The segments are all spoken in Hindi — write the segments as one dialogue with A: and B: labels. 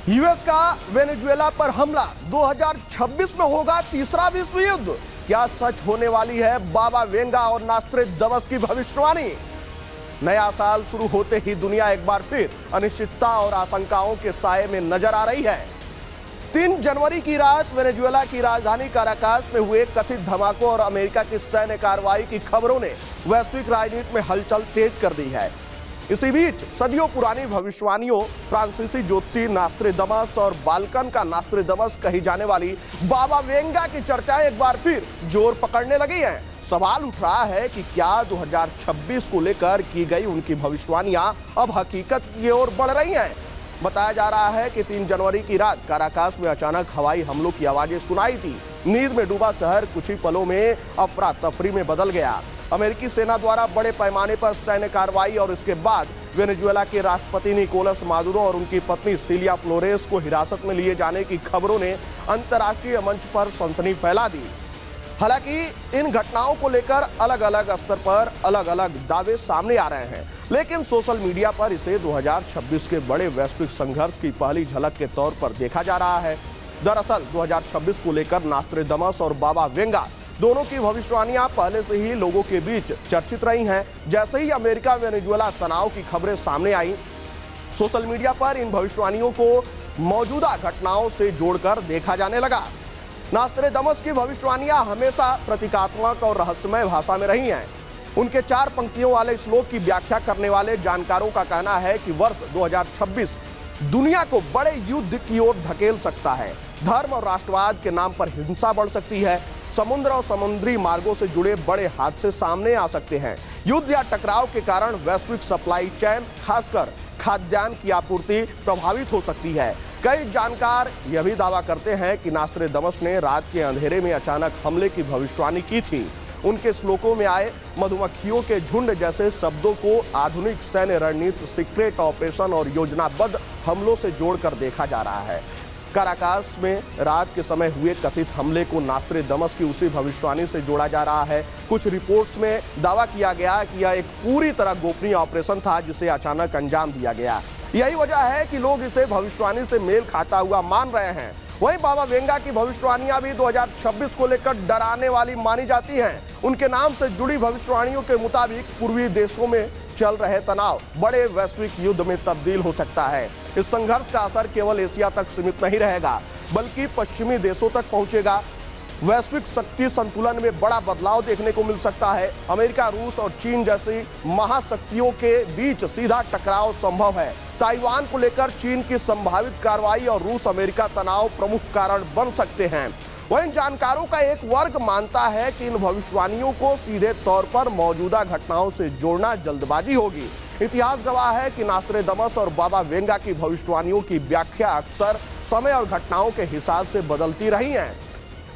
A: यूएस का वेनेजुएला पर हमला 2026 में होगा तीसरा विश्व युद्ध। क्या सच होने वाली है बाबा वेंगा और नॉस्ट्रेडमस की भविष्यवाणी? नया साल शुरू होते ही दुनिया एक बार फिर अनिश्चितता और आशंकाओं के साए में नजर आ रही है। 3 जनवरी की रात वेनेजुएला की राजधानी काराकास में हुए कथित धमाकों और अमेरिका की सैन्य कार्रवाई की खबरों ने वैश्विक राजनीति में हलचल तेज कर दी है। इसी बीच सदियों पुरानी भविष्यवाणियों फ्रांसीसी ज्योतिषी नॉस्ट्रेडमस और बाल्कन का नॉस्ट्रेडमस कही जाने वाली बाबा वेंगा की चर्चाएं एक बार फिर जोर पकड़ने लगी हैं। सवाल उठ रहा है कि क्या 2026 को लेकर की गई उनकी भविष्यवाणियां अब हकीकत की ओर बढ़ रही हैं। बताया जा रहा है कि 3 जनवरी की रात काराकास में अचानक हवाई हमलों की आवाजें सुनाई थी। नींद में डूबा शहर कुछ ही पलों में अफरा तफरी में बदल गया। अमेरिकी सेना द्वारा बड़े पैमाने पर सैन्य कार्रवाई और इसके बाद वेनेजुएला के राष्ट्रपति निकोलस मादुरो और उनकी पत्नी सिलिया फ्लोरेस को हिरासत में लिए जाने की खबरों ने अंतर्राष्ट्रीय मंच पर सनसनी फैला दी। हालांकि इन घटनाओं को लेकर अलग अलग स्तर पर अलग अलग दावे सामने आ रहे हैं, लेकिन सोशल मीडिया पर इसे 2026 के बड़े वैश्विक संघर्ष की पहली झलक के तौर पर देखा जा रहा है। दरअसल 2026 को लेकर नॉस्ट्रेडमस और बाबा वेंगा दोनों की भविष्यवाणियां पहले से ही लोगों के बीच चर्चित रही हैं। जैसे ही अमेरिका वेनेजुएला तनाव की खबरें सामने आई, सोशल मीडिया पर इन भविष्यवाणियों को मौजूदा घटनाओं से जोड़कर देखा जाने लगा। नॉस्ट्रेडमस की भविष्यवाणियां हमेशा प्रतीकात्मक और रहस्यमय भाषा में रही हैं। उनके 4 पंक्तियों वाले श्लोक की व्याख्या करने वाले जानकारों का कहना है कि वर्ष 2026 दुनिया को बड़े युद्ध की ओर धकेल सकता है। धर्म और राष्ट्रवाद के नाम पर हिंसा बढ़ सकती है। समुद्र और समुद्री मार्गों से जुड़े बड़े हादसे सामने आ सकते हैं। युद्ध या टकराव के कारण वैश्विक सप्लाई चेन, खासकर खाद्यान्न की आपूर्ति प्रभावित हो सकती है। कई जानकार यह भी दावा करते हैं कि नॉस्ट्रेडमस ने रात के अंधेरे में अचानक हमले की भविष्यवाणी की थी। उनके श्लोकों में आए मधुमक्खियों के झुंड जैसे शब्दों को आधुनिक सैन्य रणनीति, सीक्रेट ऑपरेशन और योजनाबद्ध हमलों से जोड़कर देखा जा रहा है। काराकास में रात के समय हुए कथित हमले को नॉस्ट्रेडमस की उसी भविष्यवाणी से जोड़ा जा रहा है। कुछ रिपोर्ट्स में दावा किया गया कि यह एक पूरी तरह गोपनीय ऑपरेशन था जिसे अचानक अंजाम दिया गया। यही वजह है कि लोग इसे भविष्यवाणी से मेल खाता हुआ मान रहे हैं। वहीं बाबा वेंगा की भविष्यवाणियां भी 2026 को लेकर डराने वाली मानी जाती हैं। उनके नाम से जुड़ी भविष्यवाणियों के मुताबिक पूर्वी देशों में चल रहे तनाव बड़े वैश्विक युद्ध में तब्दील हो सकता है। इस संघर्ष का असर केवल एशिया तक सीमित नहीं रहेगा, बल्कि पश्चिमी देशों तक पहुंचेगा। वैश्विक शक्ति संतुलन में बड़ा बदलाव देखने को मिल सकता है। अमेरिका, रूस और चीन जैसी महाशक्तियों के बीच सीधा टकराव संभव है। ताइवान को लेकर चीन की संभावित कार्रवाई और रूस अमेरिका तनाव प्रमुख कारण बन सकते हैं। वहीं जानकारों का एक वर्ग मानता है कि इन भविष्यवाणियों को सीधे तौर पर मौजूदा घटनाओं से जोड़ना जल्दबाजी होगी। इतिहास गवाह है कि नॉस्ट्रेडमस और बाबा वेंगा की भविष्यवाणियों की व्याख्या अक्सर समय और घटनाओं के हिसाब से बदलती रही है।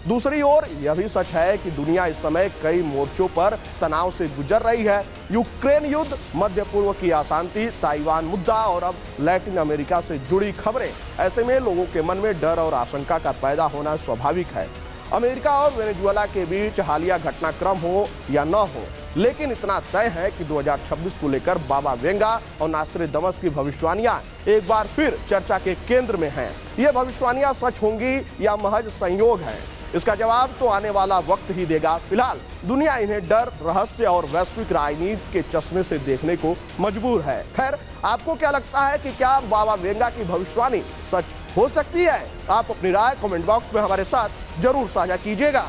A: दूसरी ओर यह भी सच है कि दुनिया इस समय कई मोर्चों पर तनाव से गुजर रही है। यूक्रेन युद्ध, मध्य पूर्व की अशांति, ताइवान मुद्दा और अब लैटिन अमेरिका से जुड़ी खबरें। ऐसे में लोगों के मन में डर और आशंका का पैदा होना स्वाभाविक है। अमेरिका और वेनेजुएला के बीच हालिया घटनाक्रम हो या न हो, लेकिन इतना तय है कि 2026 को लेकर बाबा वेंगा और नॉस्ट्रेडमस की भविष्यवाणियां एक बार फिर चर्चा के केंद्र में हैं। ये भविष्यवाणियां सच होंगी या महज संयोग है, इसका जवाब तो आने वाला वक्त ही देगा। फिलहाल दुनिया इन्हें डर, रहस्य और वैश्विक राजनीति के चश्मे से देखने को मजबूर है। खैर, आपको क्या लगता है कि क्या बाबा वेंगा की भविष्यवाणी सच हो सकती है? आप अपनी राय कमेंट बॉक्स में हमारे साथ जरूर साझा कीजिएगा।